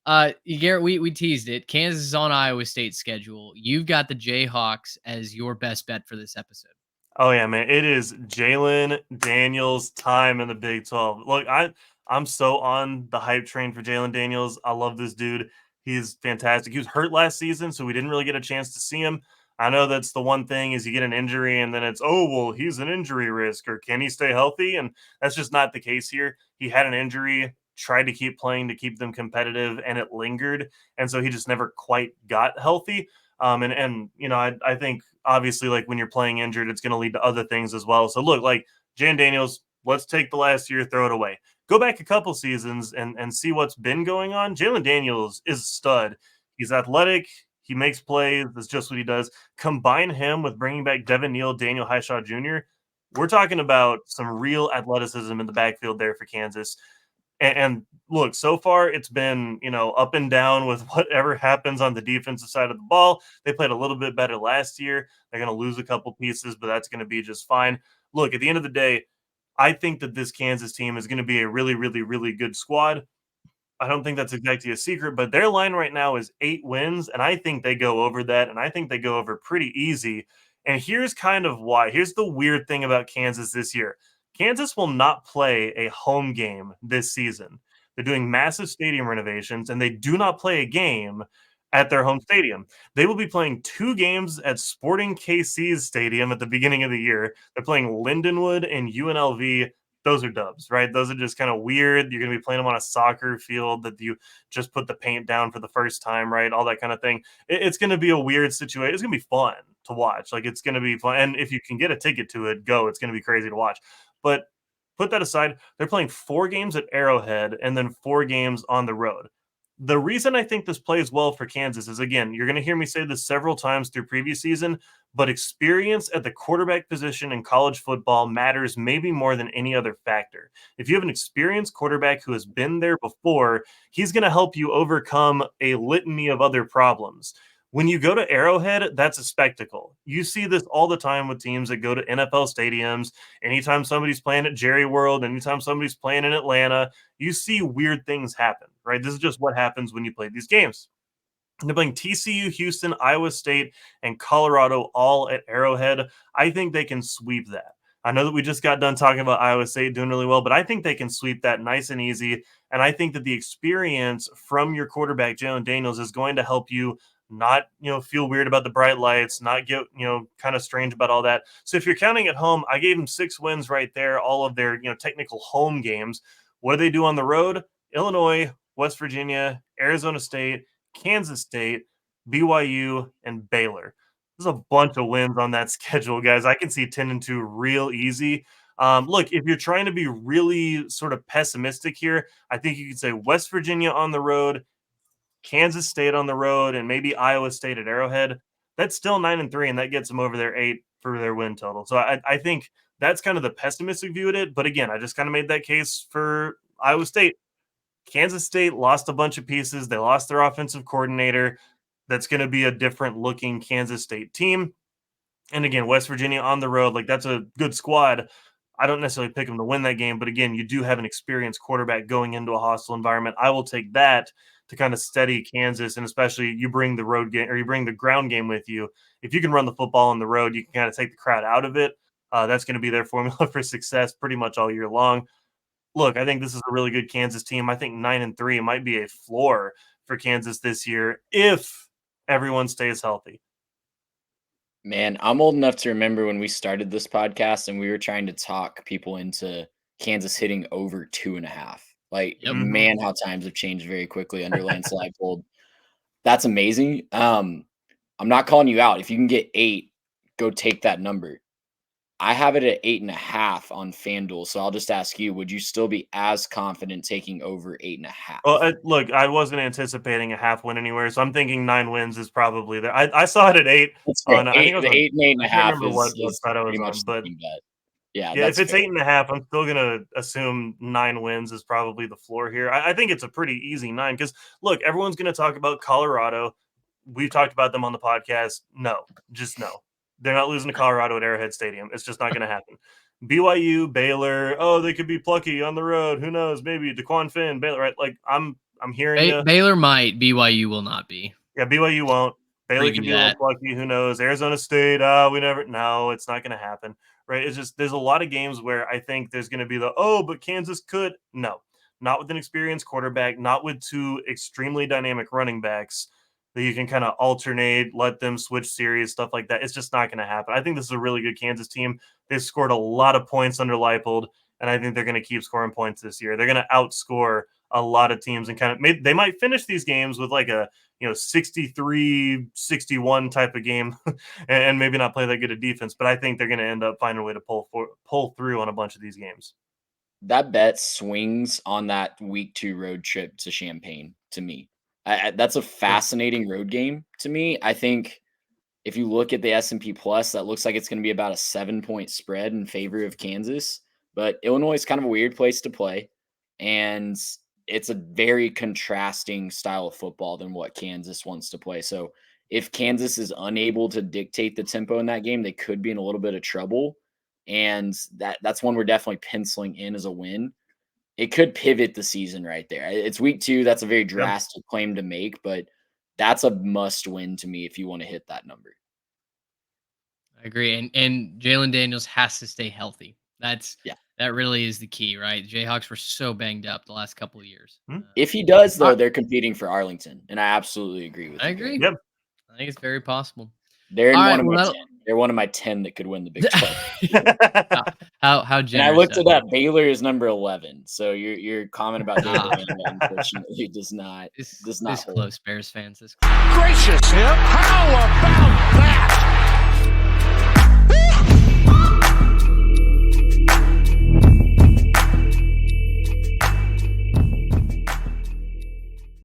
Garrett, we teased it. Kansas is on Iowa State's schedule. You've got the Jayhawks as your best bet for this episode. Oh yeah, man! It is Jalen Daniels time in the Big 12. Look, I'm so on the hype train for Jalen Daniels. I love this dude. He's fantastic. He was hurt last season, so we didn't really get a chance to see him. I know that's the one thing is you get an injury and then it's well he's an injury risk or can he stay healthy? And that's just not the case here. He had an injury, tried to keep playing to keep them competitive, and it lingered, and so he just never quite got healthy. And you know, I think obviously like when you're playing injured, it's going to lead to other things as well. So look, like Jan Daniels, let's take the last year, throw it away. Go back a couple seasons and see what's been going on. Jalen Daniels is a stud. He's athletic. He makes plays. That's just what he does. Combine him with bringing back Devin Neal, Daniel Highshaw Jr. We're talking about some real athleticism in the backfield there for Kansas. And look, so far it's been, up and down with whatever happens on the defensive side of the ball. They played a little bit better last year. They're going to lose a couple pieces, but that's going to be just fine. Look, at the end of the day, I think that this Kansas team is going to be a really, really, really good squad. I don't think that's exactly a secret, but their line right now is 8 wins, and I think they go over that, and I think they go over pretty easy. And here's kind of why. Here's the weird thing about Kansas this year. Kansas will not play a home game this season. They're doing massive stadium renovations, and they do not play a game at their home stadium. They will be playing 2 games at Sporting KC's stadium at the beginning of the year. They're playing Lindenwood and UNLV. Those are dubs, right? Those are just kind of weird. You're going to be playing them on a soccer field that you just put the paint down for the first time, right? All that kind of thing. It's going to be a weird situation. It's going to be fun to watch. Like, it's going to be fun. And if you can get a ticket to it, go. It's going to be crazy to watch. But put that aside, they're playing 4 games at Arrowhead and then 4 games on the road. The reason I think this plays well for Kansas is, again, you're going to hear me say this several times through previous season, but experience at the quarterback position in college football matters maybe more than any other factor. If you have an experienced quarterback who has been there before, he's going to help you overcome a litany of other problems. When you go to Arrowhead, that's a spectacle. You see this all the time with teams that go to NFL stadiums. Anytime somebody's playing at Jerry World, anytime somebody's playing in Atlanta, you see weird things happen, right? This is just what happens when you play these games. They're playing TCU, Houston, Iowa State, and Colorado all at Arrowhead. I think they can sweep that. I know that we just got done talking about Iowa State doing really well, but I think they can sweep that nice and easy. And I think that the experience from your quarterback, Jalen Daniels, is going to help you not, feel weird about the bright lights, not get, kind of strange about all that. So if you're counting at home, I gave them 6 wins right there, all of their, technical home games. What do they do on the road? Illinois, West Virginia, Arizona State, Kansas State, BYU, and Baylor. There's a bunch of wins on that schedule, guys. I can see 10-2 real easy. Look, if you're trying to be really sort of pessimistic here, I think you could say West Virginia on the road, Kansas State on the road, and maybe Iowa State at Arrowhead. That's still 9-3, and that gets them over their 8 for their win total. So I think that's kind of the pessimistic view of it. But again, I just kind of made that case for Iowa State. Kansas State lost a bunch of pieces. They lost their offensive coordinator. That's going to be a different looking Kansas State team. And again, West Virginia on the road, like that's a good squad. I don't necessarily pick them to win that game, but again, you do have an experienced quarterback going into a hostile environment. I will take that to kind of steady Kansas, and especially you bring the road game or you bring the ground game with you. If you can run the football on the road, you can kind of take the crowd out of it. That's going to be their formula for success pretty much all year long. Look, I think this is a really good Kansas team. I think 9-3 might be a floor for Kansas this year if everyone stays healthy. Man, I'm old enough to remember when we started this podcast and we were trying to talk people into Kansas hitting over 2.5. Like, man, how times have changed very quickly under Lance Leipold. That's amazing. I'm not calling you out. If you can get 8, go take that number. I have it at 8.5 on FanDuel, so I'll just ask you: would you still be as confident taking over 8.5? Well, look, I wasn't anticipating a half win anywhere, so I'm thinking 9 wins is probably there. I saw it at 8. On, I think it was the 8 and 8.5 I can't remember what is side I was pretty much on, but yeah, if it's 8.5, I'm still gonna assume 9 wins is probably the floor here. I think it's a pretty easy 9 because look, everyone's gonna talk about Colorado. We've talked about them on the podcast. No, just no. They're not losing to Colorado at Arrowhead Stadium. It's just not going to happen. BYU, Baylor, they could be plucky on the road. Who knows? Maybe DeQuan Finn, Baylor, right? Like, I'm I'm hearing you. Baylor might. BYU will not be. Yeah, BYU won't. Baylor Preview could be a that. little plucky. Who knows? Arizona State. We never. No, it's not going to happen. Right? It's just there's a lot of games where I think there's going to be but Kansas could. No, not with an experienced quarterback. Not with two extremely dynamic running backs that you can kind of alternate, let them switch series, stuff like that. It's just not going to happen. I think this is a really good Kansas team. They've scored a lot of points under Leipold, and I think they're going to keep scoring points this year. They're going to outscore a lot of teams and they might finish these games with like a 63-61 type of game and maybe not play that good a defense, but I think they're going to end up finding a way to pull through on a bunch of these games. That bet swings on that week 2 road trip to Champaign to me. That's a fascinating road game to me. I think if you look at the S&P Plus, that looks like it's going to be about a 7-point spread in favor of Kansas. But Illinois is kind of a weird place to play, and it's a very contrasting style of football than what Kansas wants to play. So if Kansas is unable to dictate the tempo in that game, they could be in a little bit of trouble, and that's one we're definitely penciling in as a win. It could pivot the season right there. It's week 2. That's a very drastic claim to make, but that's a must win to me if you want to hit that number. I agree. And Jalon Daniels has to stay healthy. That really is the key, right? The Jayhawks were so banged up the last couple of years. If he does, though, they're competing for Arlington, and I absolutely agree with you. I agree. Yep. I think it's very possible. They're one of my 10 that could win the Big 12. How generous. And I looked it up. Baylor is number 11. So your comment about Baylor unfortunately does not this hold. close, Bears fans. This Gracious him. How about